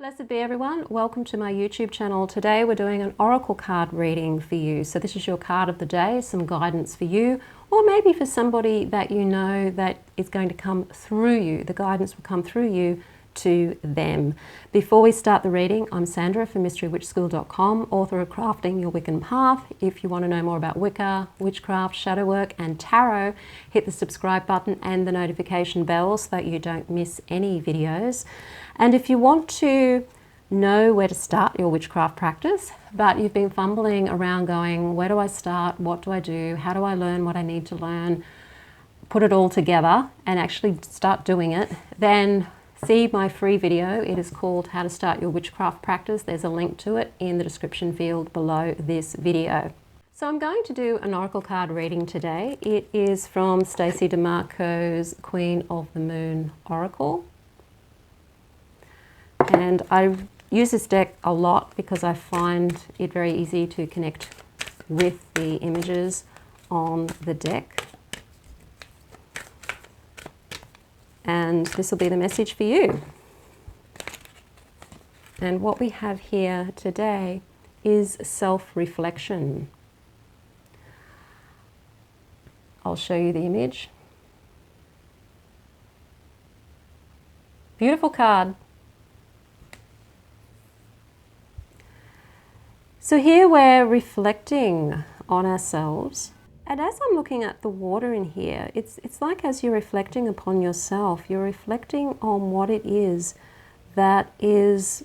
Blessed be everyone, welcome to my YouTube channel. Today we're doing an oracle card reading for you. So this is your card of the day, some guidance for you, or maybe for somebody that you know that is going to come through you. The guidance will come through you to them. Before we start the reading, I'm Sandra from mysterywitchschool.com, author of Crafting Your Wiccan Path. If you want to know more about Wicca, witchcraft, shadow work and tarot, hit the subscribe button and the notification bell so that you don't miss any videos. And if you want to know where to start your witchcraft practice, but you've been fumbling around going, where do I start? What do I do? How do I learn what I need to learn? Put it all together and actually start doing it, then see my free video. It is called How to Start Your Witchcraft Practice. There's a link to it in the description field below this video. So I'm going to do an oracle card reading today. It is from Stacey DeMarco's Queen of the Moon Oracle. And I use this deck a lot because I find it very easy to connect with the images on the deck. And this will be the message for you. And what we have here today is self-reflection. I'll show you the image. Beautiful card. So here we're reflecting on ourselves. And as I'm looking at the water in here, it's like as you're reflecting upon yourself, you're reflecting on what it is that's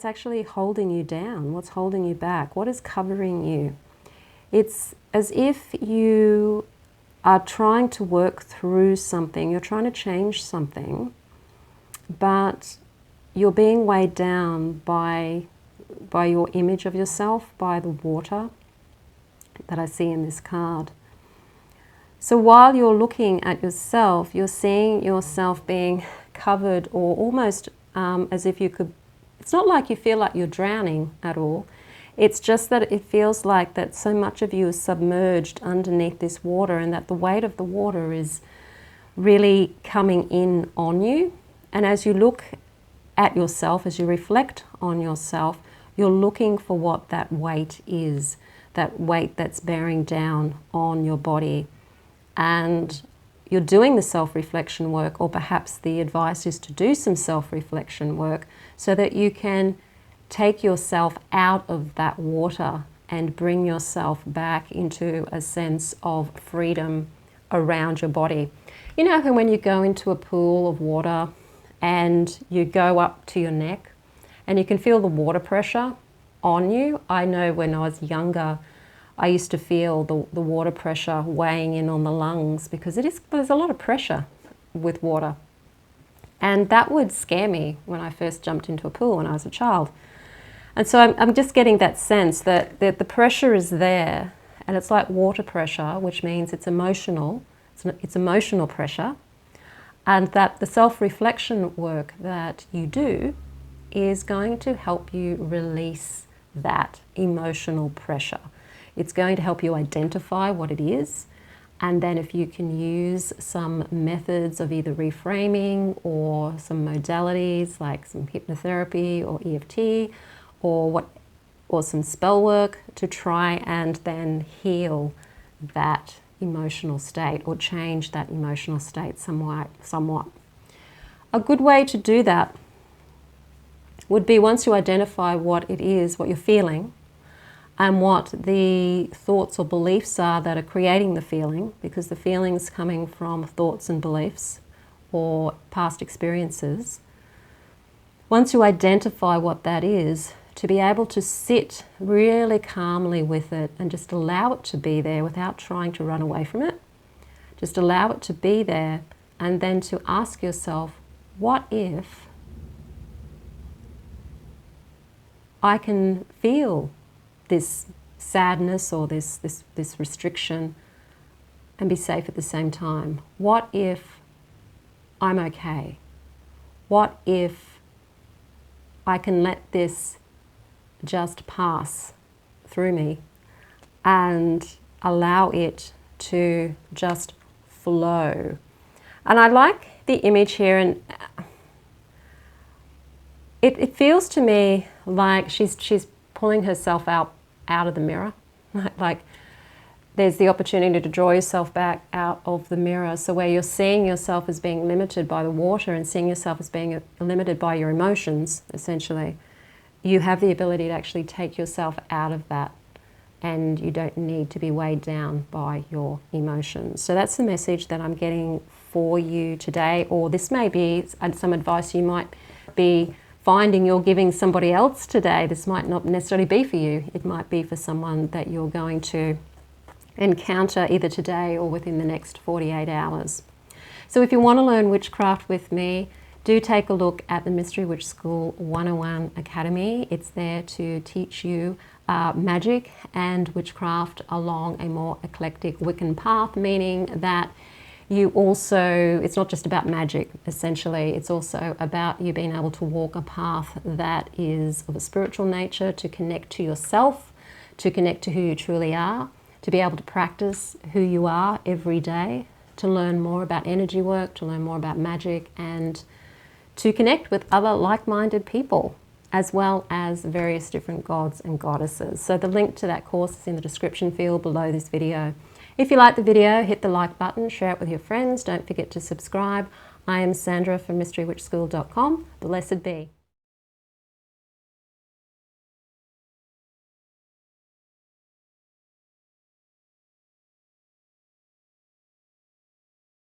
actually holding you down? What's holding you back? What is covering you? It's as if you are trying to work through something, you're trying to change something, but you're being weighed down by your image of yourself, by the water that I see in this card. So while you're looking at yourself, you're seeing yourself being covered, or almost as if you could, it's not like you feel like you're drowning at all. It's just that it feels like that so much of you is submerged underneath this water, and that the weight of the water is really coming in on you. And as you look at yourself, as you reflect on yourself, you're looking for what that weight is, that weight that's bearing down on your body. And you're doing the self-reflection work, or perhaps the advice is to do some self-reflection work so that you can take yourself out of that water and bring yourself back into a sense of freedom around your body. You know how when you go into a pool of water and you go up to your neck, and you can feel the water pressure on you. I know when I was younger, I used to feel the water pressure weighing in on the lungs, because there's a lot of pressure with water. And that would scare me when I first jumped into a pool when I was a child. And so I'm just getting that sense that the pressure is there, and it's like water pressure, which means it's emotional. It's emotional pressure. And that the self-reflection work that you do is going to help you release that emotional pressure. It's going to help you identify what it is, and then if you can use some methods of either reframing or some modalities like some hypnotherapy or EFT or some spell work to try and then heal that emotional state or change that emotional state somewhat. A good way to do that would be, once you identify what it is, what you're feeling, and what the thoughts or beliefs are that are creating the feeling, because the feeling's coming from thoughts and beliefs or past experiences. Once you identify what that is, to be able to sit really calmly with it and just allow it to be there without trying to run away from it. Just allow it to be there, and then to ask yourself, what if I can feel this sadness or this restriction and be safe at the same time? What if I'm okay? What if I can let this just pass through me and allow it to just flow? And I like the image here, and feels to me like she's pulling herself out of the mirror. Like there's the opportunity to draw yourself back out of the mirror. So where you're seeing yourself as being limited by the water and seeing yourself as being limited by your emotions, essentially, you have the ability to actually take yourself out of that, and you don't need to be weighed down by your emotions. So that's the message that I'm getting for you today. Or this may be some advice you might be finding you're giving somebody else today. This might not necessarily be for you. It might be for someone that you're going to encounter either today or within the next 48 hours. So if you want to learn witchcraft with me, do take a look at the Mystery Witch School 101 Academy. It's there to teach you magic and witchcraft along a more eclectic Wiccan path, meaning that you also, it's not just about magic, essentially, it's also about you being able to walk a path that is of a spiritual nature, to connect to yourself, to connect to who you truly are, to be able to practice who you are every day, to learn more about energy work, to learn more about magic, and to connect with other like-minded people, as well as various different gods and goddesses. So the link to that course is in the description field below this video. If you like the video, hit the like button, share it with your friends. Don't forget to subscribe. I am Sandra from mysterywitchschool.com. Blessed be.